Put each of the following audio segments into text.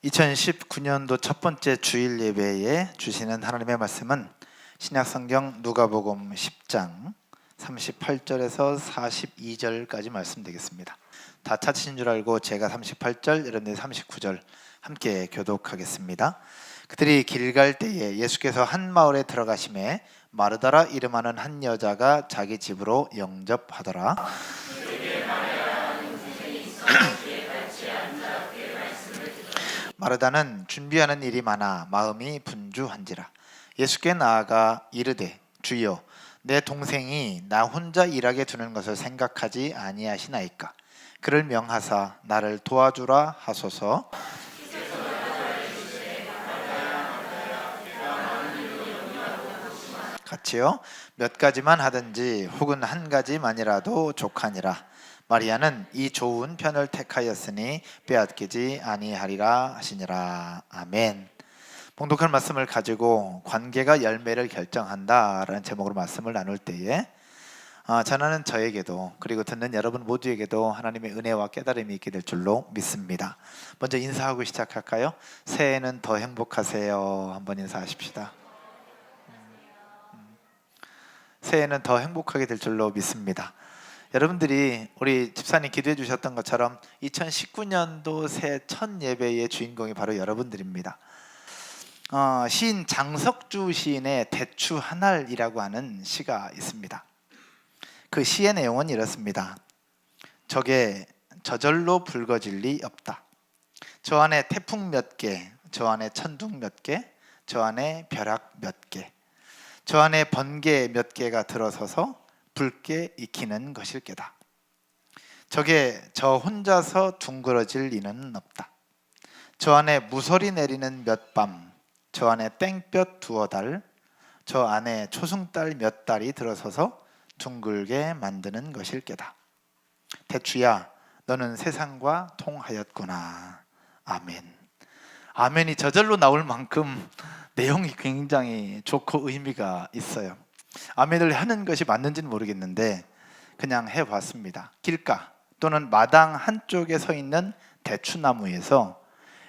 2019년도 첫 번째 주일 예배에 주시는 하나님의 말씀은 신약성경 누가복음 10장 38절에서 42절까지 말씀되겠습니다. 다 찾으신 줄 알고 제가 38절, 여러분들 39절 함께 교독하겠습니다. 그들이 길 갈 때에 예수께서 한 마을에 들어가심에 마르다라 이름하는 한 여자가 자기 집으로 영접하더라. 마르다는 준비하는 일이 많아 마음이 분주한지라 예수께 나아가 이르되 주여 내 동생이 나 혼자 일하게 두는 것을 생각하지 아니하시나이까. 그를 명하사 나를 도와주라 하소서. 같이요. 몇 가지만 하든지 혹은 한 가지만이라도 족하니라. 마리아는 이 좋은 편을 택하였으니 빼앗기지 아니하리라 하시니라. 아멘. 봉독한 말씀을 가지고 관계가 열매를 결정한다라는 제목으로 말씀을 나눌 때에 전하는 저에게도 그리고 듣는 여러분 모두에게도 하나님의 은혜와 깨달음이 있게 될 줄로 믿습니다. 먼저 인사하고 시작할까요? 새해에는 더 행복하세요. 한번 인사하십시다. 새해에는 더 행복하게 될 줄로 믿습니다. 여러분들이 우리 집사님 기도해 주셨던 것처럼 2019년도 새해 첫 예배의 주인공이 바로 여러분들입니다. 시인 장석주 시인의 대추 한 알이라고 하는 시가 있습니다. 그 시의 내용은 이렇습니다. 저게 저절로 붉어질 리 없다. 저 안에 태풍 몇 개, 저 안에 천둥 몇 개, 저 안에 벼락 몇 개, 저 안에 번개 몇 개가 들어서서 붉게 익히는 것일 게다. 저게 저 혼자서 둥그러질 리는 없다. 저 안에 무설이 내리는 몇 밤, 저 안에 땡볕 두어 달, 저 안에 초승달 몇 달이 들어서서 둥글게 만드는 것일 게다. 대추야, 너는 세상과 통하였구나. 아멘. 아멘이 저절로 나올 만큼 내용이 굉장히 좋고 의미가 있어요. 아멘을 하는 것이 맞는지는 모르겠는데 그냥 해봤습니다. 길가 또는 마당 한쪽에 서 있는 대추나무에서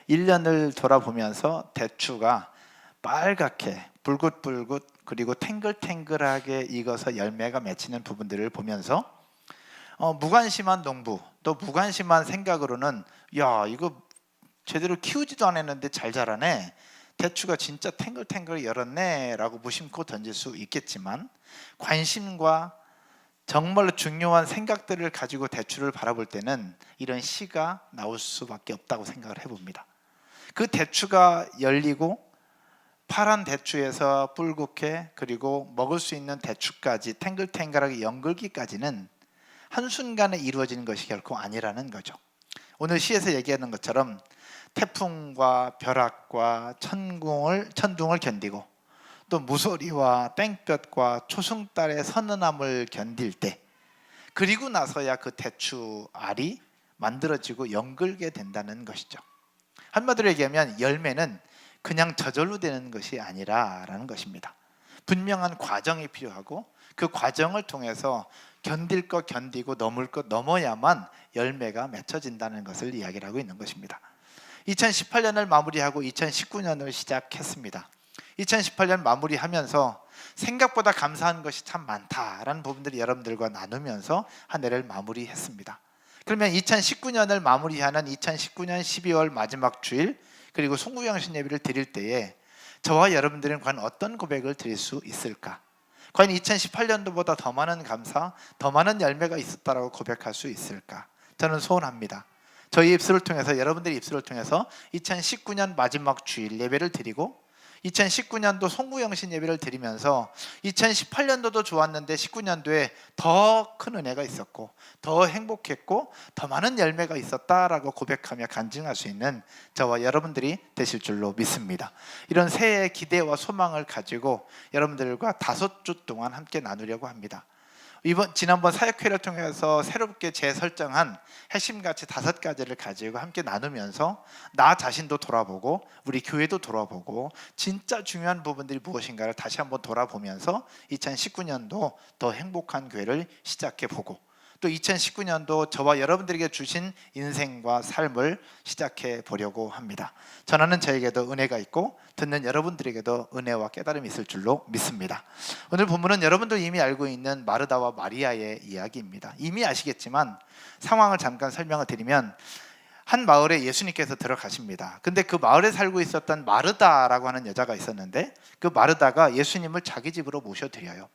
1년을 돌아보면서 대추가 빨갛게 불긋불긋 그리고 탱글탱글하게 익어서 열매가 맺히는 부분들을 보면서 무관심한 농부 또 무관심한 생각으로는 야 이거 제대로 키우지도 않았는데 잘 자라네, 대추가 진짜 탱글탱글 열었네 라고 무심코 던질 수 있겠지만 관심과 정말로 중요한 생각들을 가지고 대추를 바라볼 때는 이런 시가 나올 수밖에 없다고 생각을 해봅니다. 그 대추가 열리고 파란 대추에서 붉게 그리고 먹을 수 있는 대추까지 탱글탱글하게 연글기까지는 한순간에 이루어지는 것이 결코 아니라는 거죠. 오늘 시에서 얘기하는 것처럼 태풍과 벼락과 천둥을 견디고 또 무소리와 땡볕과 초승달의 서늘함을 견딜 때 그리고 나서야 그 대추 알이 만들어지고 연글게 된다는 것이죠. 한마디로 얘기하면 열매는 그냥 저절로 되는 것이 아니라라는 것입니다. 분명한 과정이 필요하고 그 과정을 통해서 견딜 것 견디고 넘을 것 넘어야만 열매가 맺혀진다는 것을 이야기를 하고 있는 것입니다. 2018년을 마무리하고 2019년을 시작했습니다. 2018년 마무리하면서 생각보다 감사한 것이 참 많다라는 부분들이 여러분들과 나누면서 한 해를 마무리했습니다. 그러면 2019년을 마무리하는 2019년 12월 마지막 주일 그리고 송구영신 예배를 드릴 때에 저와 여러분들은 과연 어떤 고백을 드릴 수 있을까? 과연 2018년도보다 더 많은 감사, 더 많은 열매가 있었다라고 고백할 수 있을까? 저는 소원합니다. 저희 입술을 통해서 여러분들의 입술을 통해서 2019년 마지막 주일 예배를 드리고 2019년도 송구영신 예배를 드리면서 2018년도도 좋았는데 19년도에 더 큰 은혜가 있었고 더 행복했고 더 많은 열매가 있었다라고 고백하며 간증할 수 있는 저와 여러분들이 되실 줄로 믿습니다. 이런 새해의 기대와 소망을 가지고 여러분들과 5주 동안 함께 나누려고 합니다. 지난번 사역회를 통해서 새롭게 재설정한 핵심가치 5가지를 가지고 함께 나누면서 나 자신도 돌아보고 우리 교회도 돌아보고 진짜 중요한 부분들이 무엇인가를 다시 한번 돌아보면서 2019년도 더 행복한 교회를 시작해보고 또 2019년도 저와 여러분들에게 주신 인생과 삶을 시작해 보려고 합니다. 전하는 저에게도 은혜가 있고 듣는 여러분들에게도 은혜와 깨달음이 있을 줄로 믿습니다. 오늘 본문은 여러분도 이미 알고 있는 마르다와 마리아의 이야기입니다. 이미 아시겠지만 상황을 잠깐 설명을 드리면 한 마을에 예수님께서 들어가십니다. 근데 그 마을에 살고 있었던 마르다라고 하는 여자가 있었는데 그 마르다가 예수님을 자기 집으로 모셔드려요.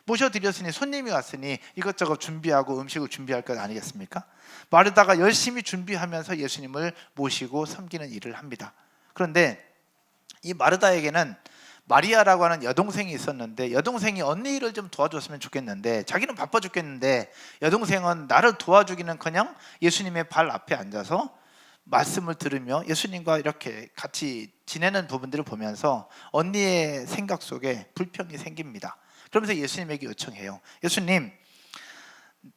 모셔드렸으니 손님이 왔으니 이것저것 준비하고 음식을 준비할 것 아니겠습니까? 마르다가 열심히 준비하면서 예수님을 모시고 섬기는 일을 합니다. 그런데 이 마르다에게는 마리아라고 하는 여동생이 있었는데 여동생이 언니 일을 좀 도와줬으면 좋겠는데 자기는 바빠 죽겠는데 여동생은 나를 도와주기는커녕 예수님의 발 앞에 앉아서 말씀을 들으며 예수님과 이렇게 같이 지내는 부분들을 보면서 언니의 생각 속에 불평이 생깁니다. 그러면서 예수님에게 요청해요. 예수님,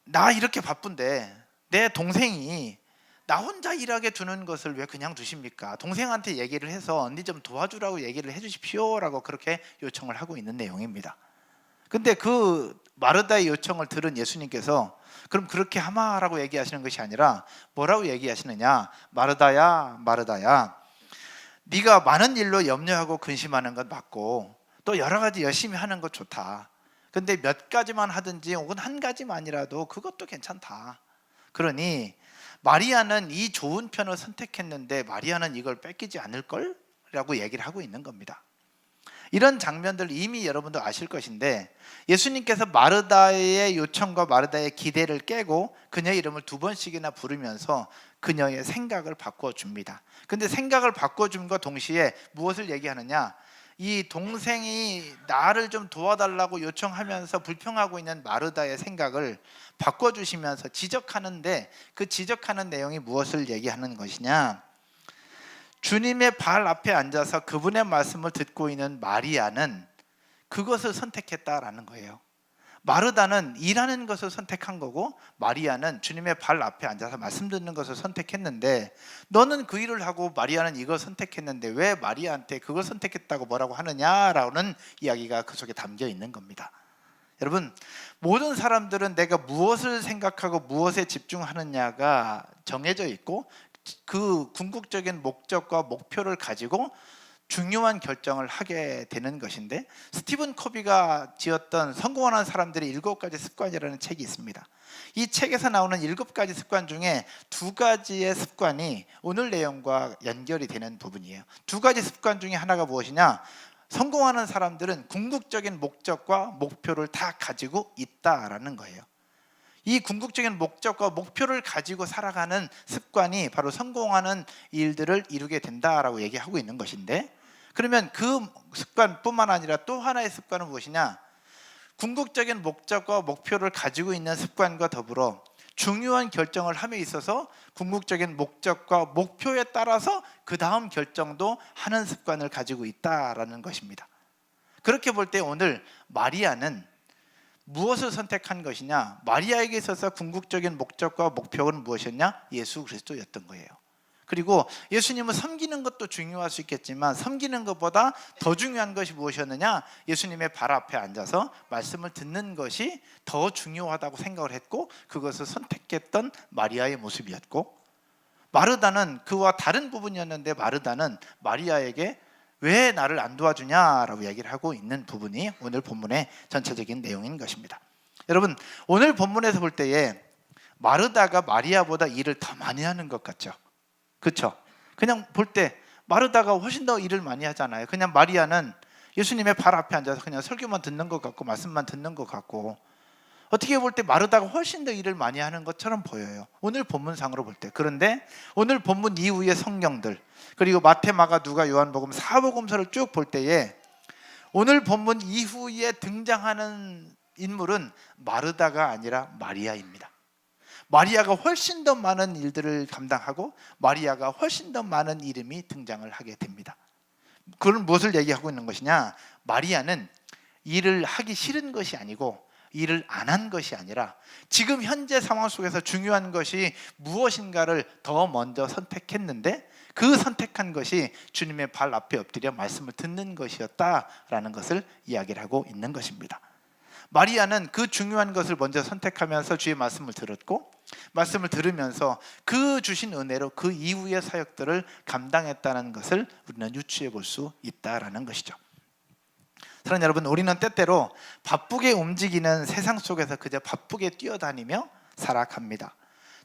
나 이렇게 바쁜데 내 동생이 나 혼자 일하게 두는 것을 왜 그냥 두십니까? 동생한테 얘기를 해서 언니 좀 도와주라고 얘기를 해주십시오 라고 그렇게 요청을 하고 있는 내용입니다. 근데 그 마르다의 요청을 들은 예수님께서 그럼 그렇게 하마라고 얘기하시는 것이 아니라 뭐라고 얘기하시느냐? 마르다야, 마르다야, 네가 많은 일로 염려하고 근심하는 건 맞고 또 여러 가지 열심히 하는 것 좋다. 근데 몇 가지만 하든지 혹은 한 가지만이라도 그것도 괜찮다. 그러니 마리아는 이 좋은 편을 선택했는데 마리아는 이걸 뺏기지 않을걸? 라고 얘기를 하고 있는 겁니다. 이런 장면들 이미 여러분도 아실 것인데 예수님께서 마르다의 요청과 마르다의 기대를 깨고 그녀의 이름을 2번씩이나 부르면서 그녀의 생각을 바꿔줍니다. 근데 생각을 바꿔줌과 동시에 무엇을 얘기하느냐? 이 동생이 나를 좀 도와달라고 요청하면서 불평하고 있는 마르다의 생각을 바꿔주시면서 지적하는데 그 지적하는 내용이 무엇을 얘기하는 것이냐? 주님의 발 앞에 앉아서 그분의 말씀을 듣고 있는 마리아는 그것을 선택했다라는 거예요. 마르다는 일하는 것을 선택한 거고 마리아는 주님의 발 앞에 앉아서 말씀 듣는 것을 선택했는데 너는 그 일을 하고 마리아는 이걸 선택했는데 왜 마리아한테 그걸 선택했다고 뭐라고 하느냐라는 이야기가 그 속에 담겨 있는 겁니다. 여러분, 모든 사람들은 내가 무엇을 생각하고 무엇에 집중하느냐가 정해져 있고 그 궁극적인 목적과 목표를 가지고 중요한 결정을 하게 되는 것인데 스티븐 코비가 지었던 성공하는 사람들의 7가지 습관이라는 책이 있습니다. 이 책에서 나오는 7가지 습관 중에 2가지의 습관이 오늘 내용과 연결이 되는 부분이에요. 2가지 습관 중에 하나가 무엇이냐? 성공하는 사람들은 궁극적인 목적과 목표를 다 가지고 있다라는 거예요. 이 궁극적인 목적과 목표를 가지고 살아가는 습관이 바로 성공하는 일들을 이루게 된다라고 얘기하고 있는 것인데 그러면 그 습관뿐만 아니라 또 하나의 습관은 무엇이냐? 궁극적인 목적과 목표를 가지고 있는 습관과 더불어 중요한 결정을 함에 있어서 궁극적인 목적과 목표에 따라서 그 다음 결정도 하는 습관을 가지고 있다라는 것입니다. 그렇게 볼 때 오늘 마리아는 무엇을 선택한 것이냐? 마리아에게 있어서 궁극적인 목적과 목표는 무엇이었냐? 예수 그리스도였던 거예요. 그리고 예수님을 섬기는 것도 중요할 수 있겠지만 섬기는 것보다 더 중요한 것이 무엇이었느냐? 예수님의 발 앞에 앉아서 말씀을 듣는 것이 더 중요하다고 생각을 했고 그것을 선택했던 마리아의 모습이었고 마르다는 그와 다른 부분이었는데 마르다는 마리아에게 왜 나를 안 도와주냐라고 얘기를 하고 있는 부분이 오늘 본문의 전체적인 내용인 것입니다. 여러분, 오늘 본문에서 볼 때에 마르다가 마리아보다 일을 더 많이 하는 것 같죠? 그렇죠? 그냥 볼 때 마르다가 훨씬 더 일을 많이 하잖아요. 그냥 마리아는 예수님의 발 앞에 앉아서 그냥 설교만 듣는 것 같고 말씀만 듣는 것 같고 어떻게 볼 때 마르다가 훨씬 더 일을 많이 하는 것처럼 보여요. 오늘 본문상으로 볼 때. 그런데 오늘 본문 이후의 성경들 그리고 마태, 마가, 누가, 요한복음, 사복음서를 쭉 볼 때에 오늘 본문 이후에 등장하는 인물은 마르다가 아니라 마리아입니다. 마리아가 훨씬 더 많은 일들을 감당하고 마리아가 훨씬 더 많은 이름이 등장을 하게 됩니다. 그건 무엇을 얘기하고 있는 것이냐? 마리아는 일을 하기 싫은 것이 아니고 일을 안 한 것이 아니라 지금 현재 상황 속에서 중요한 것이 무엇인가를 더 먼저 선택했는데 그 선택한 것이 주님의 발 앞에 엎드려 말씀을 듣는 것이었다라는 것을 이야기를 하고 있는 것입니다. 마리아는 그 중요한 것을 먼저 선택하면서 주의 말씀을 들었고, 말씀을 들으면서 그 주신 은혜로 그 이후의 사역들을 감당했다는 것을 우리는 유추해 볼 수 있다라는 것이죠. 사랑하는 여러분, 우리는 때때로 바쁘게 움직이는 세상 속에서 그저 바쁘게 뛰어다니며 살아갑니다.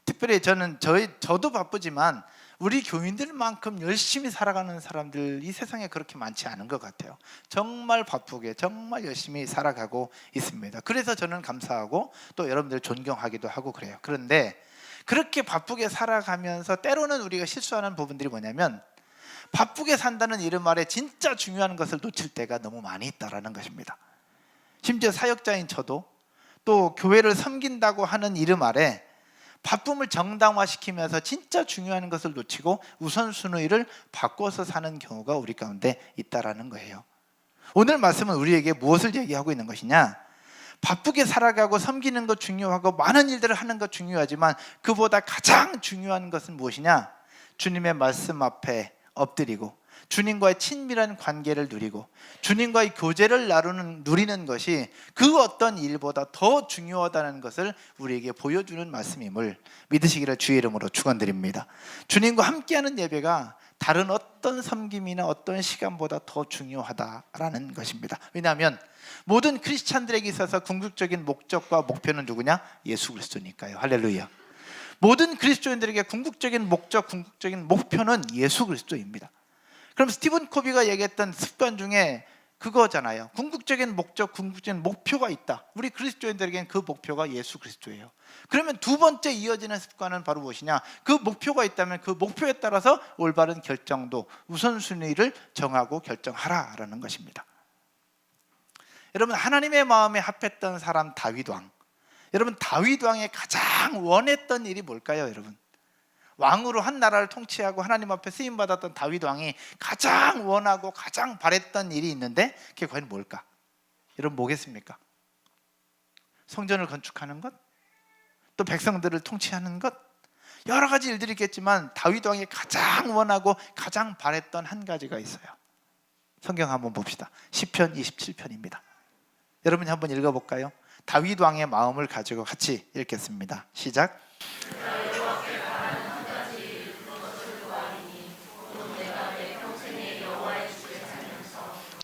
특별히 저도 바쁘지만 우리 교인들만큼 열심히 살아가는 사람들 이 세상에 그렇게 많지 않은 것 같아요. 정말 바쁘게 정말 열심히 살아가고 있습니다. 그래서 저는 감사하고 또 여러분들 존경하기도 하고 그래요. 그런데 그렇게 바쁘게 살아가면서 때로는 우리가 실수하는 부분들이 뭐냐면, 바쁘게 산다는 이름 아래 진짜 중요한 것을 놓칠 때가 너무 많이 있다라는 것입니다. 심지어 사역자인 저도 또 교회를 섬긴다고 하는 이름 아래 바쁨을 정당화시키면서 진짜 중요한 것을 놓치고 우선순위를 바꿔서 사는 경우가 우리 가운데 있다라는 거예요. 오늘 말씀은 우리에게 무엇을 얘기하고 있는 것이냐? 바쁘게 살아가고 섬기는 것 중요하고 많은 일들을 하는 것 중요하지만 그보다 가장 중요한 것은 무엇이냐? 주님의 말씀 앞에 엎드리고 주님과의 친밀한 관계를 누리고 주님과의 교제를 누리는 것이 그 어떤 일보다 더 중요하다는 것을 우리에게 보여주는 말씀임을 믿으시기를 주의 이름으로 축원드립니다. 주님과 함께하는 예배가 다른 어떤 섬김이나 어떤 시간보다 더 중요하다라는 것입니다. 왜냐하면 모든 크리스찬들에게 있어서 궁극적인 목적과 목표는 누구냐? 예수 그리스도니까요. 할렐루야. 모든 그리스도인들에게 궁극적인 목적, 궁극적인 목표는 예수 그리스도입니다. 그럼 스티븐 코비가 얘기했던 습관 중에 그거잖아요. 궁극적인 목적, 궁극적인 목표가 있다. 우리 그리스도인들에게는 그 목표가 예수 그리스도예요. 그러면 두 번째 이어지는 습관은 바로 무엇이냐? 그 목표가 있다면 그 목표에 따라서 올바른 결정도, 우선순위를 정하고 결정하라라는 것입니다. 여러분, 하나님의 마음에 합했던 사람 다윗 왕, 여러분 다윗 왕이 가장 원했던 일이 뭘까요? 여러분, 왕으로 한 나라를 통치하고 하나님 앞에 쓰임받았던 다윗 왕이 가장 원하고 가장 바랬던 일이 있는데 그게 과연 뭘까? 여러분 뭐겠습니까? 성전을 건축하는 것? 또 백성들을 통치하는 것? 여러 가지 일들이 있겠지만 다윗 왕이 가장 원하고 가장 바랬던 한 가지가 있어요. 성경 한번 봅시다. 시편 27편입니다. 여러분이 한번 읽어볼까요? 다윗 왕의 마음을 가지고 같이 읽겠습니다. 시작.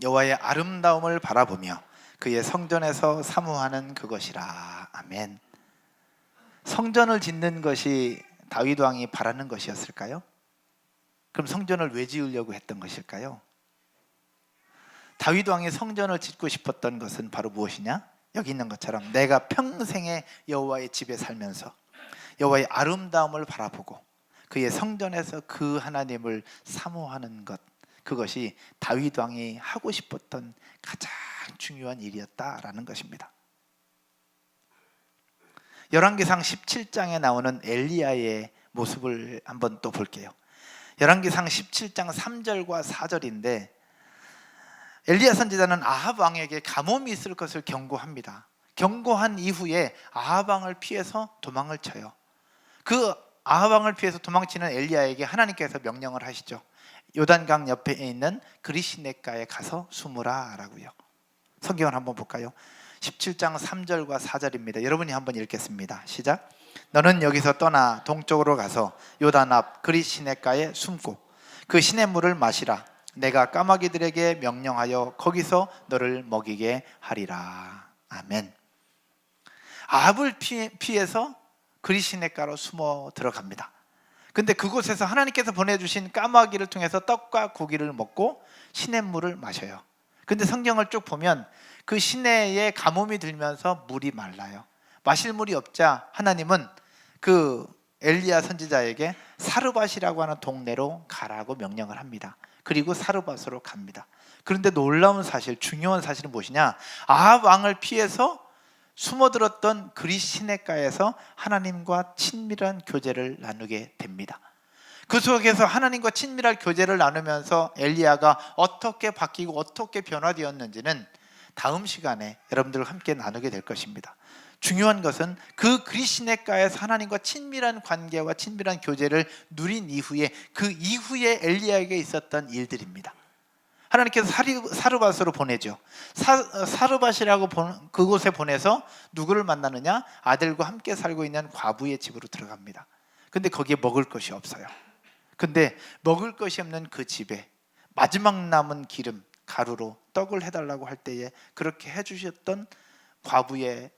여호와의 아름다움을 바라보며 그의 성전에서 사모하는 그것이라. 아멘. 성전을 짓는 것이 다윗 왕이 바라는 것이었을까요? 그럼 성전을 왜 지으려고 했던 것일까요? 다윗 왕이 성전을 짓고 싶었던 것은 바로 무엇이냐? 여기 있는 것처럼 내가 평생에 여호와의 집에 살면서 여호와의 아름다움을 바라보고 그의 성전에서 그 하나님을 사모하는 것, 그것이 다윗 왕이 하고 싶었던 가장 중요한 일이었다라는 것입니다. 열왕기상 17장에 나오는 엘리야의 모습을 한번 또 볼게요. 열왕기상 17장 3절과 4절인데 엘리야 선지자는 아합 왕에게 가뭄이 있을 것을 경고합니다. 경고한 이후에 아합 왕을 피해서 도망을 쳐요. 그 아합 왕을 피해서 도망치는 엘리야에게 하나님께서 명령을 하시죠. 요단강 옆에 있는 그리시네가에 가서 숨으라 라고요. 성경을 한번 볼까요? 17장 3절과 4절입니다. 여러분이 한번 읽겠습니다. 시작. 너는 여기서 떠나 동쪽으로 가서 요단 앞 그리시네가에 숨고 그 시냇물을 마시라. 내가 까마귀들에게 명령하여 거기서 너를 먹이게 하리라. 아멘. 아합을 피해서 그리시네가로 숨어 들어갑니다. 근데 그곳에서 하나님께서 보내주신 까마귀를 통해서 떡과 고기를 먹고 시냇물을 마셔요. 근데 성경을 쭉 보면 그 시내에 가뭄이 들면서 물이 말라요. 마실 물이 없자 하나님은 그 엘리야 선지자에게 사르밧이라고 하는 동네로 가라고 명령을 합니다. 그리고 사르밧으로 갑니다. 그런데 놀라운 사실, 중요한 사실은 무엇이냐? 아합 왕을 피해서 숨어들었던 그리시네가에서 하나님과 친밀한 교제를 나누게 됩니다. 그 속에서 하나님과 친밀한 교제를 나누면서 엘리야가 어떻게 바뀌고 어떻게 변화되었는지는 다음 시간에 여러분들과 함께 나누게 될 것입니다. 중요한 것은 그 그리시네가에서 하나님과 친밀한 관계와 친밀한 교제를 누린 이후에 그 이후에 엘리야에게 있었던 일들입니다. 하나님께서 사르밧으로 보내죠. 사르밧이라고 그곳에 보내서 누구를 만나느냐? 아들과 함께 살고 있는 과부의 집으로 들어갑니다. 근데 거기에 먹을 것이 없어요. 근데 먹을 것이 없는 그 집에 마지막 남은 기름, 가루로 떡을 해달라고 할 때에 그렇게 해주셨던 과부를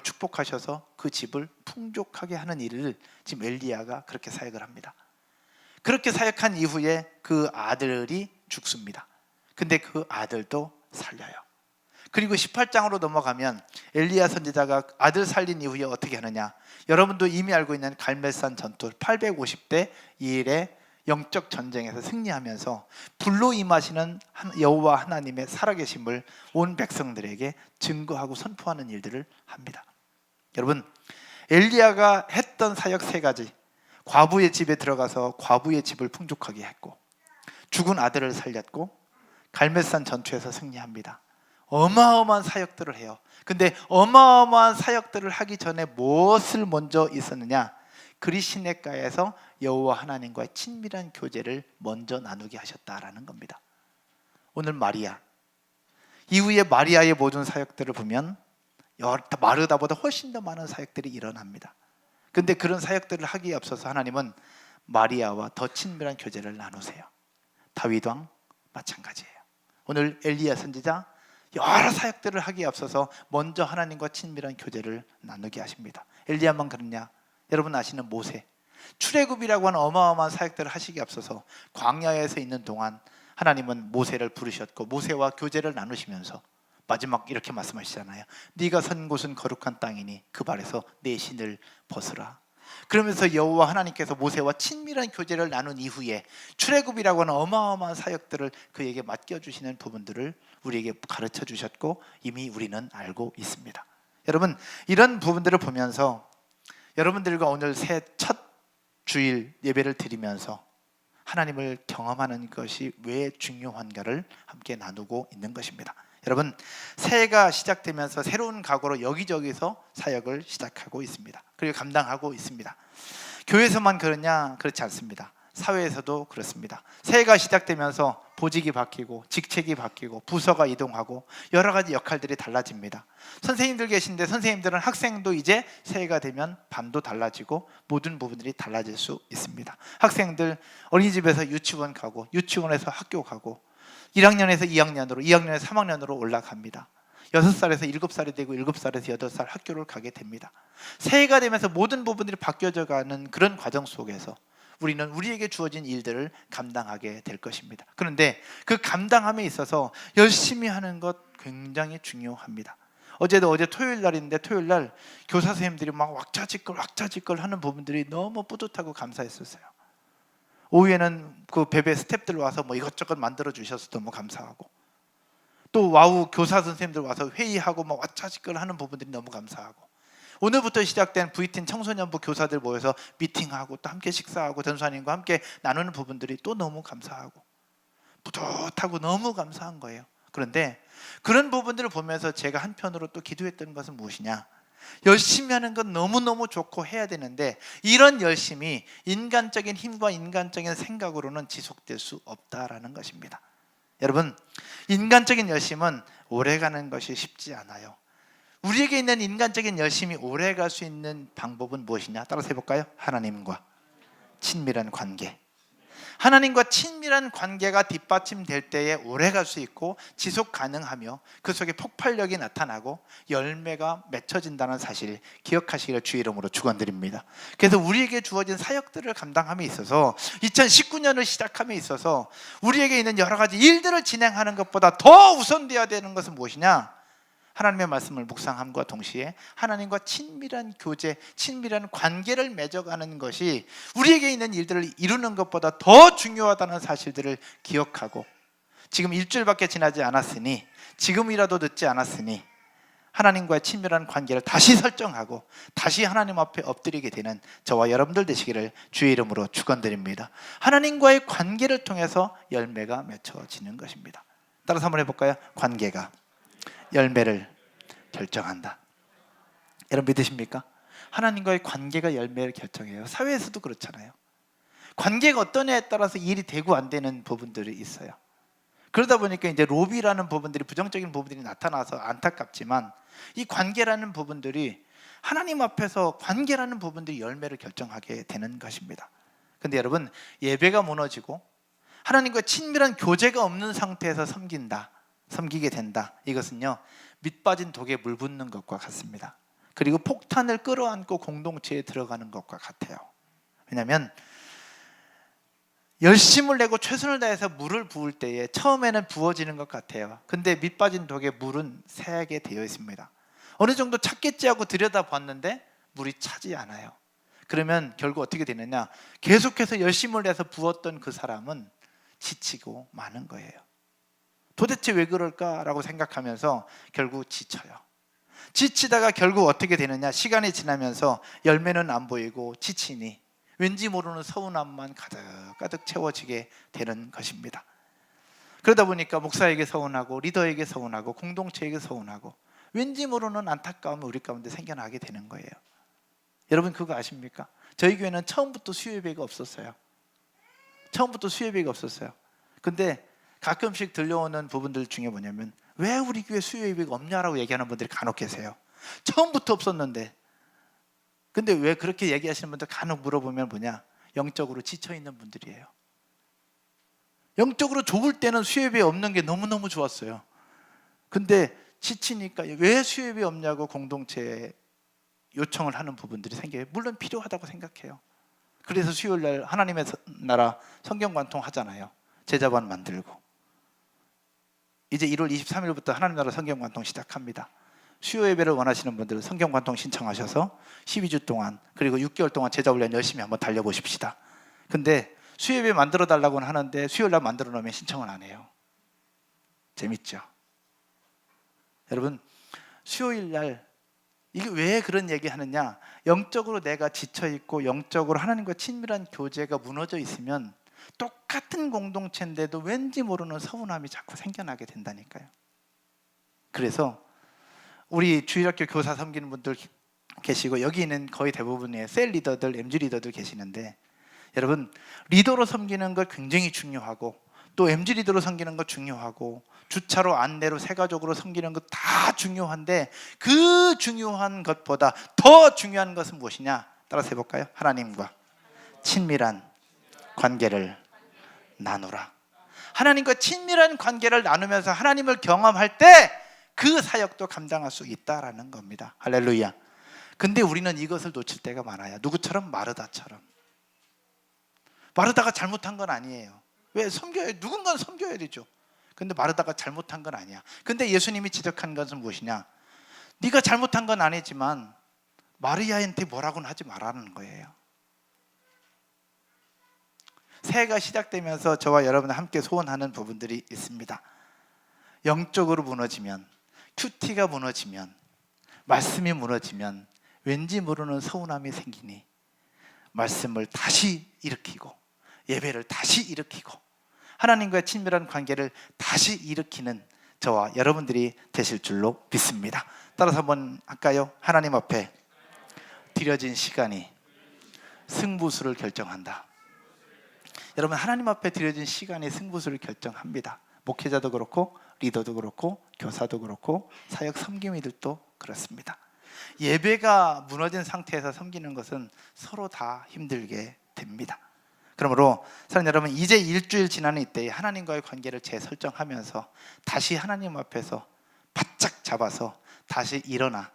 축복하셔서 그 집을 풍족하게 하는 일을 지금 엘리야가 그렇게 사역을 합니다. 그렇게 사역한 이후에 그 아들이 죽습니다. 근데 그 아들도 살려요. 그리고 18장으로 넘어가면 엘리야 선지자가 아들 살린 이후에 어떻게 하느냐? 여러분도 이미 알고 있는 갈멜산 전투 850대 2일의 영적 전쟁에서 승리하면서 불로 임하시는 여호와 하나님의 살아계심을 온 백성들에게 증거하고 선포하는 일들을 합니다. 여러분, 엘리야가 했던 사역 세 가지, 과부의 집에 들어가서 과부의 집을 풍족하게 했고, 죽은 아들을 살렸고, 갈멜산 전투에서 승리합니다. 어마어마한 사역들을 해요. 근데 어마어마한 사역들을 하기 전에 무엇을 먼저 있었느냐? 그리 시냇가에서 여호와 하나님과의 친밀한 교제를 먼저 나누게 하셨다라는 겁니다. 오늘 마리아, 이후에 마리아의 모든 사역들을 보면 마르다보다 훨씬 더 많은 사역들이 일어납니다. 근데 그런 사역들을 하기에 앞서서 하나님은 마리아와 더 친밀한 교제를 나누세요. 다윗 왕 마찬가지예요. 오늘 엘리야 선지자 여러 사역들을 하기에 앞서서 먼저 하나님과 친밀한 교제를 나누게 하십니다. 엘리야만 그러냐? 여러분 아시는 모세, 출애굽이라고 하는 어마어마한 사역들을 하시기에 앞서서 광야에서 있는 동안 하나님은 모세를 부르셨고 모세와 교제를 나누시면서 마지막 이렇게 말씀하시잖아요. 네가 선 곳은 거룩한 땅이니 그 발에서 내 신을 벗으라. 그러면서 여호와 하나님께서 모세와 친밀한 교제를 나눈 이후에 출애굽이라고 하는 어마어마한 사역들을 그에게 맡겨주시는 부분들을 우리에게 가르쳐 주셨고 이미 우리는 알고 있습니다. 여러분, 이런 부분들을 보면서 여러분들과 오늘 새 첫 주일 예배를 드리면서 하나님을 경험하는 것이 왜 중요한가를 함께 나누고 있는 것입니다. 여러분, 새해가 시작되면서 새로운 각오로 여기저기서 사역을 시작하고 있습니다. 그리고 감당하고 있습니다. 교회에서만 그러냐? 그렇지 않습니다. 사회에서도 그렇습니다. 새해가 시작되면서 보직이 바뀌고 직책이 바뀌고 부서가 이동하고 여러 가지 역할들이 달라집니다. 선생님들 계신데 선생님들은 학생도 이제 새해가 되면 반도 달라지고 모든 부분들이 달라질 수 있습니다. 학생들 어린이집에서 유치원 가고 유치원에서 학교 가고 1학년에서 2학년으로 2학년에서 3학년으로 올라갑니다. 6살에서 7살이 되고 7살에서 8살 학교를 가게 됩니다. 새해가 되면서 모든 부분들이 바뀌어져 가는 그런 과정 속에서 우리는 우리에게 주어진 일들을 감당하게 될 것입니다. 그런데 그 감당함에 있어서 열심히 하는 것 굉장히 중요합니다. 어제 토요일 날인데 토요일 날 교사 선생님들이 막 왁자지껄 하는 부분들이 너무 뿌듯하고 감사했었어요. 오후에는 그 베베 스태프들 와서 뭐 이것저것 만들어 주셔서 너무 감사하고 또 와우 교사 선생님들 와서 회의하고 막 왁자지껄 하는 부분들이 너무 감사하고 오늘부터 시작된 VTN 청소년부 교사들 모여서 미팅하고 또 함께 식사하고 전수하님과 함께 나누는 부분들이 또 너무 감사하고 뿌듯하고 너무 감사한 거예요. 그런데 그런 부분들을 보면서 제가 한편으로 또 기도했던 것은 무엇이냐? 열심히 하는 건 너무너무 좋고 해야 되는데 이런 열심이 인간적인 힘과 인간적인 생각으로는 지속될 수 없다라는 것입니다. 여러분, 인간적인 열심은 오래가는 것이 쉽지 않아요. 우리에게 있는 인간적인 열심이 오래갈 수 있는 방법은 무엇이냐? 따라서 해볼까요? 하나님과 친밀한 관계. 하나님과 친밀한 관계가 뒷받침될 때에 오래갈 수 있고 지속 가능하며 그 속에 폭발력이 나타나고 열매가 맺혀진다는 사실 기억하시기를 주의 이름으로 축원드립니다. 그래서 우리에게 주어진 사역들을 감당함에 있어서 2019년을 시작함에 있어서 우리에게 있는 여러 가지 일들을 진행하는 것보다 더 우선되어야 되는 것은 무엇이냐? 하나님의 말씀을 묵상함과 동시에 하나님과 친밀한 교제, 친밀한 관계를 맺어가는 것이 우리에게 있는 일들을 이루는 것보다 더 중요하다는 사실들을 기억하고 지금 일주일밖에 지나지 않았으니 지금이라도 늦지 않았으니 하나님과의 친밀한 관계를 다시 설정하고 다시 하나님 앞에 엎드리게 되는 저와 여러분들 되시기를 주의 이름으로 축원드립니다. 하나님과의 관계를 통해서 열매가 맺혀지는 것입니다. 따라서 한번 해볼까요? 관계가 열매를 결정한다. 여러분 믿으십니까? 하나님과의 관계가 열매를 결정해요. 사회에서도 그렇잖아요. 관계가 어떠냐에 따라서 일이 되고 안 되는 부분들이 있어요. 그러다 보니까 이제 로비라는 부분들이, 부정적인 부분들이 나타나서 안타깝지만, 이 관계라는 부분들이, 하나님 앞에서 관계라는 부분들이 열매를 결정하게 되는 것입니다. 근데 여러분, 예배가 무너지고 하나님과 친밀한 교제가 없는 상태에서 섬기게 된다, 이것은요 밑 빠진 독에 물 붓는 것과 같습니다. 그리고 폭탄을 끌어안고 공동체에 들어가는 것과 같아요. 왜냐하면 열심을 내고 최선을 다해서 물을 부을 때에 처음에는 부어지는 것 같아요. 근데 밑 빠진 독에 물은 새하게 되어 있습니다. 어느 정도 찾겠지 하고 들여다봤는데 물이 차지 않아요. 그러면 결국 어떻게 되느냐, 계속해서 열심을 내서 부었던 그 사람은 지치고 마는 거예요. 도대체 왜 그럴까라고 생각하면서 결국 지쳐요. 지치다가 결국 어떻게 되느냐, 시간이 지나면서 열매는 안 보이고 지치니 왠지 모르는 서운함만 가득가득 채워지게 되는 것입니다. 그러다 보니까 목사에게 서운하고, 리더에게 서운하고, 공동체에게 서운하고, 왠지 모르는 안타까움이 우리 가운데 생겨나게 되는 거예요. 여러분 그거 아십니까? 저희 교회는 처음부터 수요예배가 없었어요. 근데 가끔씩 들려오는 부분들 중에 뭐냐면, 왜 우리 교회 수요예배가 없냐라고 얘기하는 분들이 간혹 계세요. 처음부터 없었는데. 근데 왜 그렇게 얘기하시는 분들 간혹 물어보면 뭐냐, 영적으로 지쳐있는 분들이에요. 영적으로 좋을 때는 수요예배 없는 게 너무너무 좋았어요. 근데 지치니까 왜 수요예배 없냐고 공동체에 요청을 하는 부분들이 생겨요. 물론 필요하다고 생각해요. 그래서 수요일날 하나님의 나라 성경관통 하잖아요. 제자반 만들고. 이제 1월 23일부터 하나님 나라 성경관통 시작합니다. 수요 예배를 원하시는 분들은 성경관통 신청하셔서 12주 동안, 그리고 6개월 동안 제자훈련 열심히 한번 달려보십시다. 근데 수요 예배 만들어 달라고는 하는데 수요일날 만들어 놓으면 신청을 안 해요. 재밌죠? 여러분, 수요일날 이게 왜 그런 얘기 하느냐, 영적으로 내가 지쳐있고 영적으로 하나님과 친밀한 교제가 무너져 있으면 똑같은 공동체인데도 왠지 모르는 서운함이 자꾸 생겨나게 된다니까요. 그래서 우리 주일학교 교사 섬기는 분들 계시고, 여기 있는 거의 대부분의 셀 리더들, MG 리더들 계시는데, 여러분 리더로 섬기는 것 굉장히 중요하고, 또 MG 리더로 섬기는 것 중요하고, 주차로 안내로 세가족으로 섬기는 것 다 중요한데, 그 중요한 것보다 더 중요한 것은 무엇이냐, 따라서 해볼까요? 하나님과 친밀한 관계를 나누라. 하나님과 친밀한 관계를 나누면서 하나님을 경험할 때 그 사역도 감당할 수 있다라는 겁니다. 할렐루야. 근데 우리는 이것을 놓칠 때가 많아요. 누구처럼? 마르다처럼. 마르다가 잘못한 건 아니에요. 왜? 누군가는 섬겨야 되죠. 근데 마르다가 잘못한 건 아니야. 근데 예수님이 지적한 것은 무엇이냐, 네가 잘못한 건 아니지만 마리아한테 뭐라고는 하지 말라는 거예요. 새해가 시작되면서 저와 여러분과 함께 소원하는 부분들이 있습니다. 영적으로 무너지면, 큐티가 무너지면, 말씀이 무너지면 왠지 모르는 서운함이 생기니 말씀을 다시 일으키고, 예배를 다시 일으키고, 하나님과의 친밀한 관계를 다시 일으키는 저와 여러분들이 되실 줄로 믿습니다. 따라서 한번 할까요? 하나님 앞에 드려진 시간이 승부수를 결정한다. 여러분, 하나님 앞에 드려진 시간이 승부수를 결정합니다. 목회자도 그렇고, 리더도 그렇고, 교사도 그렇고, 사역 섬김이들도 그렇습니다. 예배가 무너진 상태에서 섬기는 것은 서로 다 힘들게 됩니다. 그러므로 사랑하는 여러분, 이제 일주일 지나는 이때에 하나님과의 관계를 재설정하면서 다시 하나님 앞에서 바짝 잡아서 다시 일어나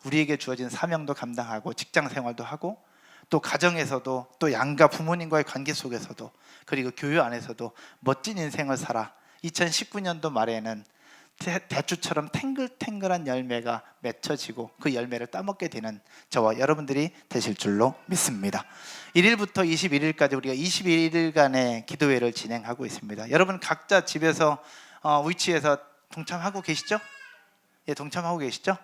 우리에게 주어진 사명도 감당하고, 직장 생활도 하고, 또 가정에서도, 또 양가 부모님과의 관계 속에서도, 그리고 교회 안에서도 멋진 인생을 살아 2019년도 말에는 대추처럼 탱글탱글한 열매가 맺혀지고 그 열매를 따먹게 되는 저와 여러분들이 되실 줄로 믿습니다. 1일부터 21일까지 우리가 21일간의 기도회를 진행하고 있습니다. 여러분 각자 집에서 위치에서 동참하고 계시죠? 예, 동참하고 계시죠?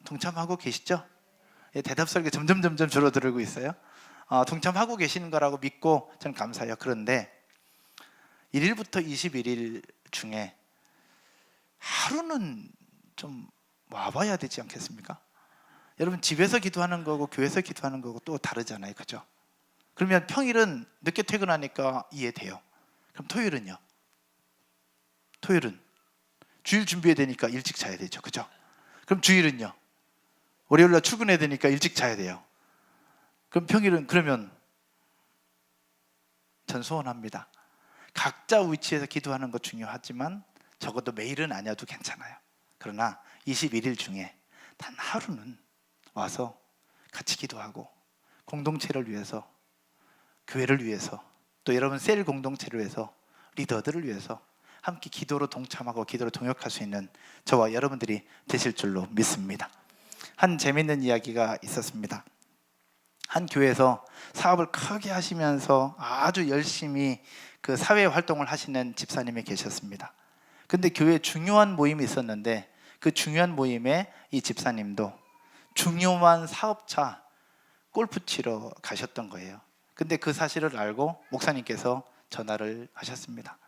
동참하고 계시죠? 예, 대답 설계 점점 줄어들고 있어요. 동참하고 계시는 거라고 믿고 저는 감사해요. 그런데 1일부터 21일 중에 하루는 좀 와봐야 되지 않겠습니까? 여러분 집에서 기도하는 거고 교회에서 기도하는 거고 또 다르잖아요, 그죠? 그러면 평일은 늦게 퇴근하니까 이해돼요. 그럼 토요일은요? 토요일은 주일 준비해야 되니까 일찍 자야 되죠. 그죠? 그럼 주일은요? 월요일날 출근해야 되니까 일찍 자야 돼요. 그럼 평일은 그러면 전 소원합니다. 각자 위치에서 기도하는 것 중요하지만 적어도 매일은 아니어도 괜찮아요. 그러나 21일 중에 단 하루는 와서 같이 기도하고 공동체를 위해서, 교회를 위해서, 또 여러분 셀 공동체를 위해서, 리더들을 위해서 함께 기도로 동참하고 기도로 동역할 수 있는 저와 여러분들이 되실 줄로 믿습니다. 한 재밌는 이야기가 있었습니다. 한 교회에서 사업을 크게 하시면서 아주 열심히 그 사회 활동을 하시는 집사님이 계셨습니다. 근데 교회에 중요한 모임이 있었는데 그 중요한 모임에 이 집사님도 중요한 사업차 골프 치러 가셨던 거예요. 근데 그 사실을 알고 목사님께서 전화를 하셨습니다.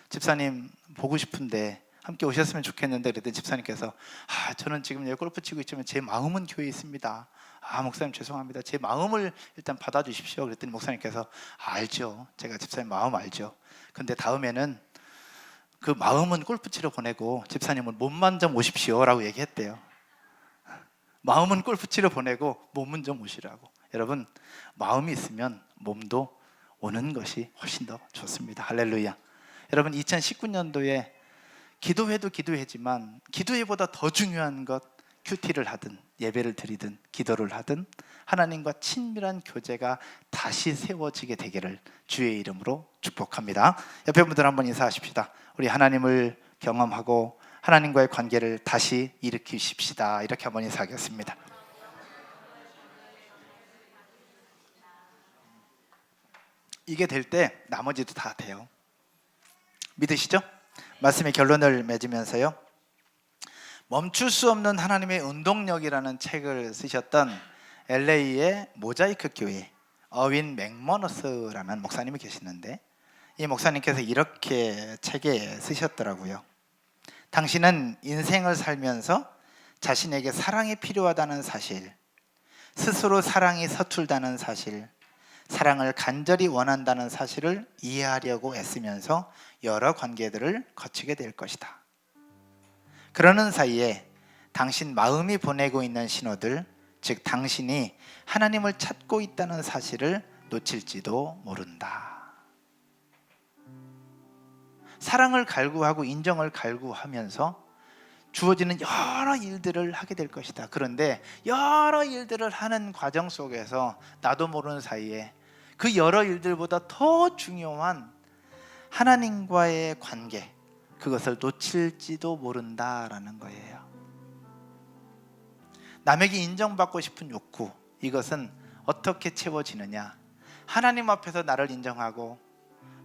집사님 보고 싶은데 함께 오셨으면 좋겠는데, 그랬더니 집사님께서 저는 지금 여기 골프 치고 있지만 제 마음은 교회에 있습니다. 목사님 죄송합니다. 제 마음을 일단 받아주십시오. 그랬더니 목사님께서 알죠. 제가 집사님 마음 알죠. 근데 다음에는 그 마음은 골프 치러 보내고 집사님은 몸만 좀 오십시오 라고 얘기했대요. 마음은 골프 치러 보내고 몸은 좀 오시라고. 여러분, 마음이 있으면 몸도 오는 것이 훨씬 더 좋습니다. 할렐루야. 여러분, 2019년도에 기도회도 기도회지만 기도회보다 더 중요한 것, 큐티를 하든 예배를 드리든 기도를 하든 하나님과 친밀한 교제가 다시 세워지게 되기를 주의 이름으로 축복합니다. 옆에 분들 한번 인사하십시다. 우리 하나님을 경험하고 하나님과의 관계를 다시 일으키십시다. 이렇게 한번 인사하겠습니다. 이게 될 때 나머지도 다 돼요. 믿으시죠? 말씀의 결론을 맺으면서요, 멈출 수 없는 하나님의 운동력이라는 책을 쓰셨던 LA의 모자이크 교회 어윈 맥머너스라는 목사님이 계시는데, 이 목사님께서 이렇게 책에 쓰셨더라고요. 당신은 인생을 살면서 자신에게 사랑이 필요하다는 사실, 스스로 사랑이 서툴다는 사실, 사랑을 간절히 원한다는 사실을 이해하려고 애쓰면서 여러 관계들을 거치게 될 것이다. 그러는 사이에 당신 마음이 보내고 있는 신호들, 즉 당신이 하나님을 찾고 있다는 사실을 놓칠지도 모른다. 사랑을 갈구하고 인정을 갈구하면서 주어지는 여러 일들을 하게 될 것이다. 그런데 여러 일들을 하는 과정 속에서 나도 모르는 사이에 그 여러 일들보다 더 중요한 하나님과의 관계, 그것을 놓칠지도 모른다라는 거예요. 남에게 인정받고 싶은 욕구, 이것은 어떻게 채워지느냐? 하나님 앞에서 나를 인정하고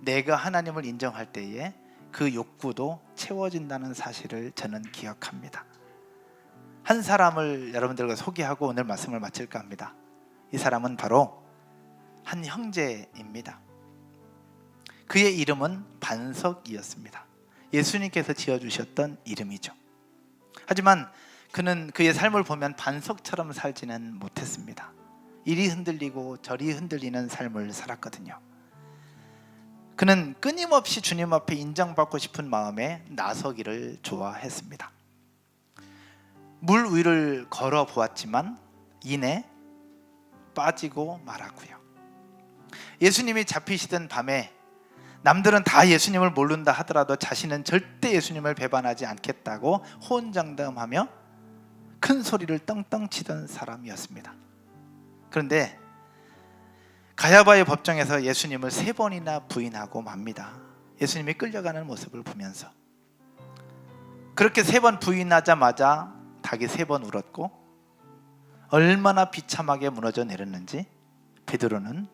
내가 하나님을 인정할 때에 그 욕구도 채워진다는 사실을 저는 기억합니다. 한 사람을 여러분들과 소개하고 오늘 말씀을 마칠까 합니다. 이 사람은 바로 한 형제입니다. 그의 이름은 반석이었습니다. 예수님께서 지어주셨던 이름이죠. 하지만 그는 그의 삶을 보면 반석처럼 살지는 못했습니다. 이리 흔들리고 저리 흔들리는 삶을 살았거든요. 그는 끊임없이 주님 앞에 인정받고 싶은 마음에 나서기를 좋아했습니다. 물 위를 걸어 보았지만 이내 빠지고 말았고요. 예수님이 잡히시던 밤에 남들은 다 예수님을 모른다 하더라도 자신은 절대 예수님을 배반하지 않겠다고 호언장담하며 큰 소리를 떵떵 치던 사람이었습니다. 그런데 가야바의 법정에서 예수님을 3번이나 부인하고 맙니다. 예수님이 끌려가는 모습을 보면서. 그렇게 3번 부인하자마자 닭이 3번 울었고, 얼마나 비참하게 무너져 내렸는지 베드로는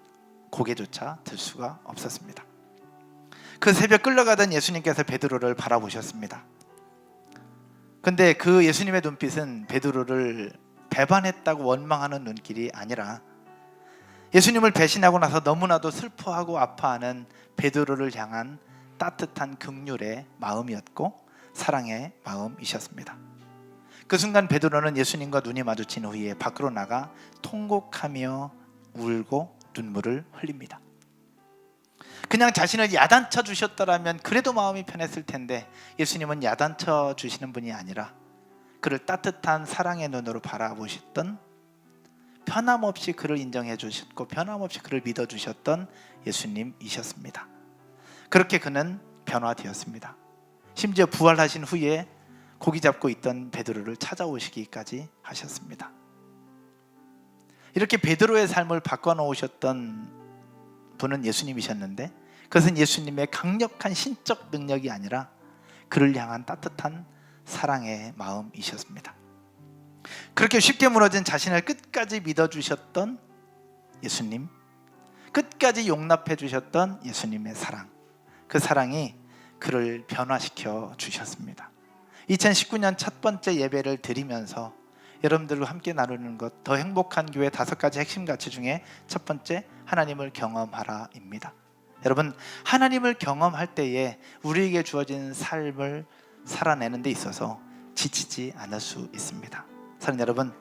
고개조차 들 수가 없었습니다. 그 새벽 끌려가던 예수님께서 베드로를 바라보셨습니다. 근데 그 예수님의 눈빛은 베드로를 배반했다고 원망하는 눈길이 아니라 예수님을 배신하고 나서 너무나도 슬퍼하고 아파하는 베드로를 향한 따뜻한 긍휼의 마음이었고 사랑의 마음이셨습니다. 그 순간 베드로는 예수님과 눈이 마주친 후에 밖으로 나가 통곡하며 울고 눈물을 흘립니다. 그냥 자신을 야단쳐 주셨더라면 그래도 마음이 편했을 텐데 예수님은 야단쳐 주시는 분이 아니라 그를 따뜻한 사랑의 눈으로 바라보셨던, 변함없이 그를 인정해 주셨고 변함없이 그를 믿어 주셨던 예수님이셨습니다. 그렇게 그는 변화되었습니다. 심지어 부활하신 후에 고기 잡고 있던 베드로를 찾아오시기까지 하셨습니다. 이렇게 베드로의 삶을 바꿔놓으셨던 분은 예수님이셨는데, 그것은 예수님의 강력한 신적 능력이 아니라 그를 향한 따뜻한 사랑의 마음이셨습니다. 그렇게 쉽게 무너진 자신을 끝까지 믿어주셨던 예수님, 끝까지 용납해 주셨던 예수님의 사랑, 그 사랑이 그를 변화시켜 주셨습니다. 2019년 첫 번째 예배를 드리면서 여러분들과 함께 나누는 것, 더 행복한 교회 5가지 핵심 가치 중에 첫 번째, 하나님을 경험하라입니다. 여러분, 하나님을 경험할 때에 우리에게 주어진 삶을 살아내는 데 있어서 지치지 않을 수 있습니다. 사랑하는 여러분,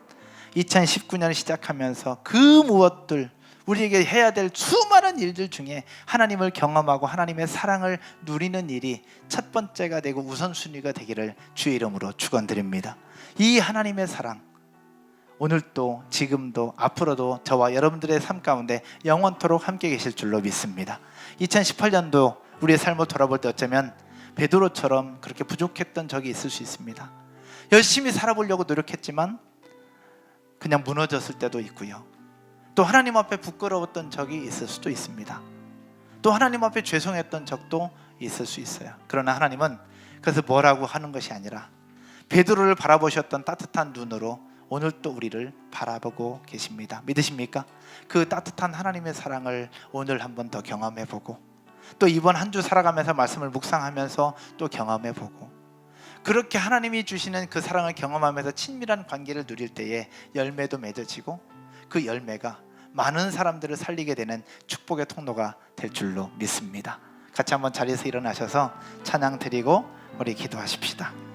2019년을 시작하면서 그 무엇들, 우리에게 해야 될 수많은 일들 중에 하나님을 경험하고 하나님의 사랑을 누리는 일이 첫 번째가 되고 우선순위가 되기를 주의 이름으로 축원드립니다. 이 하나님의 사랑, 오늘도 지금도 앞으로도 저와 여러분들의 삶 가운데 영원토록 함께 계실 줄로 믿습니다. 2018년도 우리의 삶을 돌아볼 때 어쩌면 베드로처럼 그렇게 부족했던 적이 있을 수 있습니다. 열심히 살아보려고 노력했지만 그냥 무너졌을 때도 있고요. 또 하나님 앞에 부끄러웠던 적이 있을 수도 있습니다. 또 하나님 앞에 죄송했던 적도 있을 수 있어요. 그러나 하나님은 그래서 뭐라고 하는 것이 아니라 베드로를 바라보셨던 따뜻한 눈으로 오늘 또 우리를 바라보고 계십니다. 믿으십니까? 그 따뜻한 하나님의 사랑을 오늘 한번 더 경험해보고, 또 이번 한 주 살아가면서 말씀을 묵상하면서 또 경험해보고, 그렇게 하나님이 주시는 그 사랑을 경험하면서 친밀한 관계를 누릴 때에 열매도 맺어지고 그 열매가 많은 사람들을 살리게 되는 축복의 통로가 될 줄로 믿습니다. 같이 한번 자리에서 일어나셔서 찬양 드리고 우리 기도하십시다.